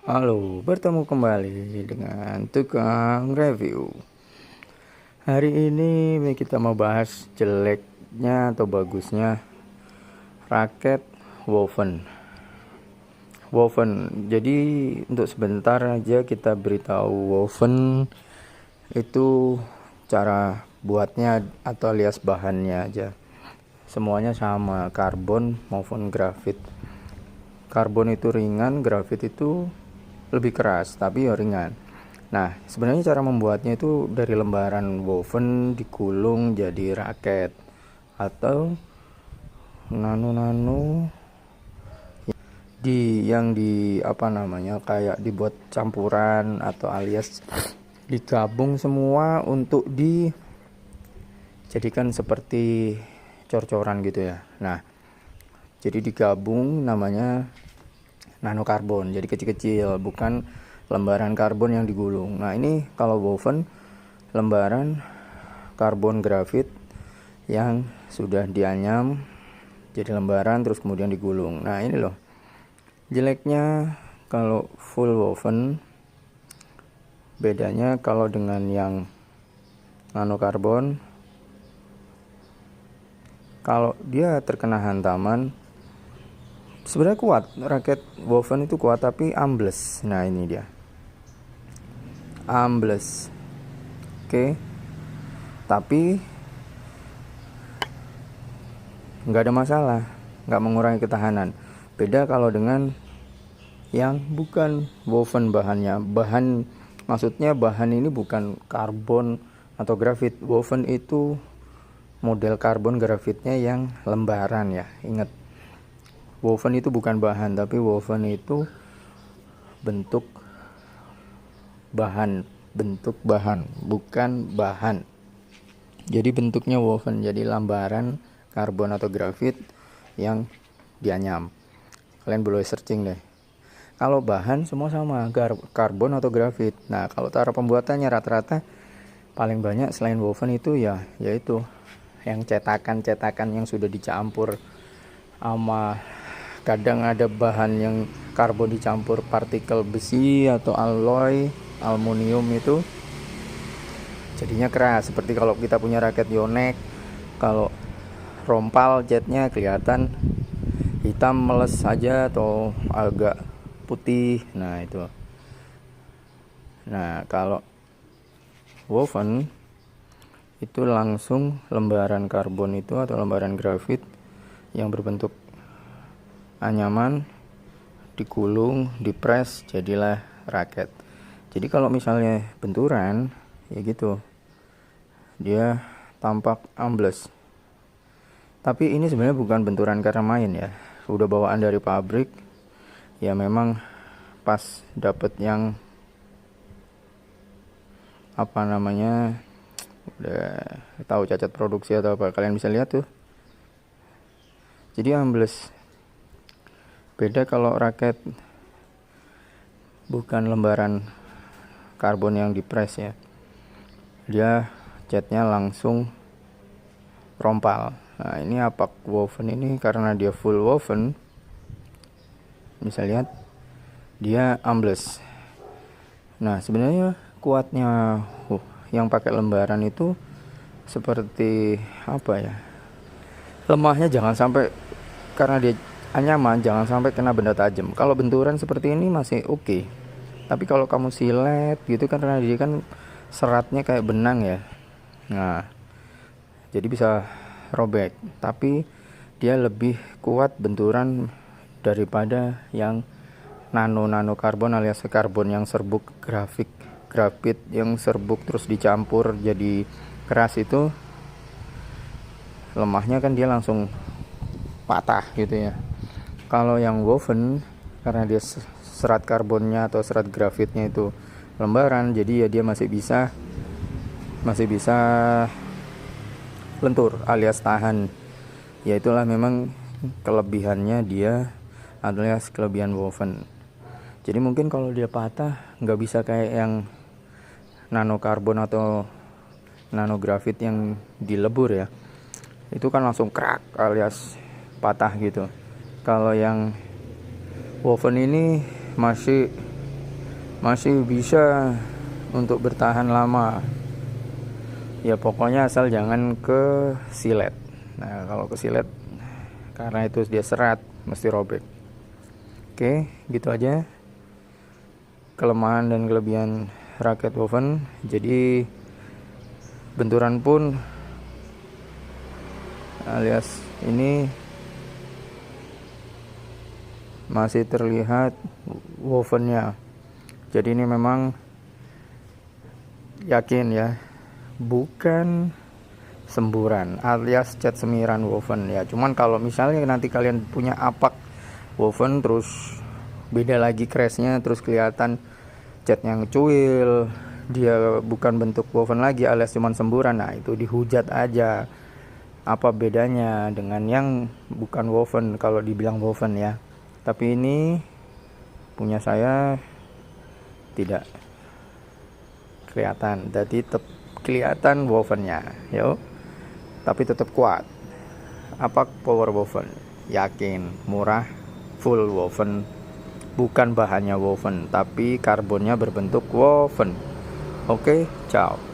Halo, bertemu kembali dengan tukang review. Hari ini kita mau bahas jeleknya atau bagusnya raket woven. Jadi untuk sebentar aja kita beritahu woven itu cara buatnya atau alias bahannya aja. Semuanya sama, karbon maupun grafit. Karbon itu ringan, grafit itu lebih keras tapi ya ringan. Nah, sebenarnya cara membuatnya itu dari lembaran woven digulung jadi raket atau nano kayak dibuat campuran atau alias digabung semua untuk dijadikan seperti cor-coran gitu ya. Nah, jadi digabung namanya nanokarbon, jadi kecil-kecil, bukan lembaran karbon yang digulung. Nah, ini kalau woven lembaran karbon grafit yang sudah dianyam jadi lembaran terus kemudian digulung. Nah, ini loh jeleknya kalau full woven. Bedanya kalau dengan yang nanokarbon, kalau dia terkena hantaman sebenarnya kuat, raket woven itu kuat tapi ambles. Nah, ini dia ambles. Oke, tapi nggak ada masalah, nggak mengurangi ketahanan. Beda kalau dengan yang bukan woven bahannya. Maksudnya bahan ini bukan karbon atau grafit. Woven itu model karbon grafitnya yang lembaran ya. Ingat, woven itu bukan bahan, tapi woven itu bentuk bahan, bukan bahan. Jadi bentuknya woven, jadi lembaran karbon atau grafit yang dianyam. Kalian boleh searching deh. Kalau bahan semua sama, karbon atau grafit. Nah, kalau cara pembuatannya rata-rata paling banyak selain woven itu yaitu yang cetakan yang sudah dicampur sama, kadang ada bahan yang karbon dicampur partikel besi atau alloy aluminium, itu jadinya keras. Seperti kalau kita punya raket Yonex, kalau rompal catnya kelihatan hitam meles saja atau agak putih. Nah, itu. Nah, kalau woven itu langsung lembaran karbon itu atau lembaran grafit yang berbentuk anyaman digulung, dipres, jadilah raket. Jadi kalau misalnya benturan ya gitu, dia tampak ambles. Tapi ini sebenarnya bukan benturan karena main ya, udah bawaan dari pabrik. Ya memang pas dapet yang udah tahu cacat produksi atau apa, kalian bisa lihat tuh, jadi ambles. Beda kalau raket bukan lembaran karbon yang dipres ya, dia catnya langsung rompal. Nah, ini apak woven ini karena dia full woven, bisa lihat dia ambles. Nah, sebenarnya kuatnya yang pakai lembaran itu seperti apa ya, lemahnya jangan sampai, karena dia anyaman, jangan sampai kena benda tajam. Kalau benturan seperti ini masih oke. Tapi kalau kamu silet gitu kan, karena dia kan seratnya kayak benang ya, nah jadi bisa robek. Tapi dia lebih kuat benturan daripada yang nano karbon alias karbon yang serbuk grafit yang serbuk terus dicampur jadi keras. Itu lemahnya kan dia langsung patah gitu ya. Kalau yang woven karena dia serat karbonnya atau serat grafitnya itu lembaran, jadi ya dia masih bisa lentur alias tahan. Ya itulah memang kelebihannya dia, alias kelebihan woven. Jadi mungkin kalau dia patah nggak bisa kayak yang nanokarbon atau nanografit yang dilebur ya, itu kan langsung crack alias patah gitu. Kalau yang woven ini masih masih bisa untuk bertahan lama. Ya pokoknya asal jangan ke silet. Nah kalau ke silet, karena itu dia serat, mesti robek. Oke, gitu aja kelemahan dan kelebihan raket woven. Jadi benturan pun alias ini masih terlihat wovennya. Jadi ini memang yakin ya, bukan semburan alias cat semiran woven ya. Cuman kalau misalnya nanti kalian punya apak woven terus beda lagi crashnya, terus kelihatan catnya ngecuil, dia bukan bentuk woven lagi alias cuman semburan, nah itu dihujat aja. Apa bedanya dengan yang bukan woven kalau dibilang woven ya. Tapi ini punya saya tidak kelihatan, jadi tetap kelihatan wovennya yo, tapi tetap kuat. Apa power woven, yakin murah, full woven, bukan bahannya woven tapi karbonnya berbentuk woven. Oke, ciao.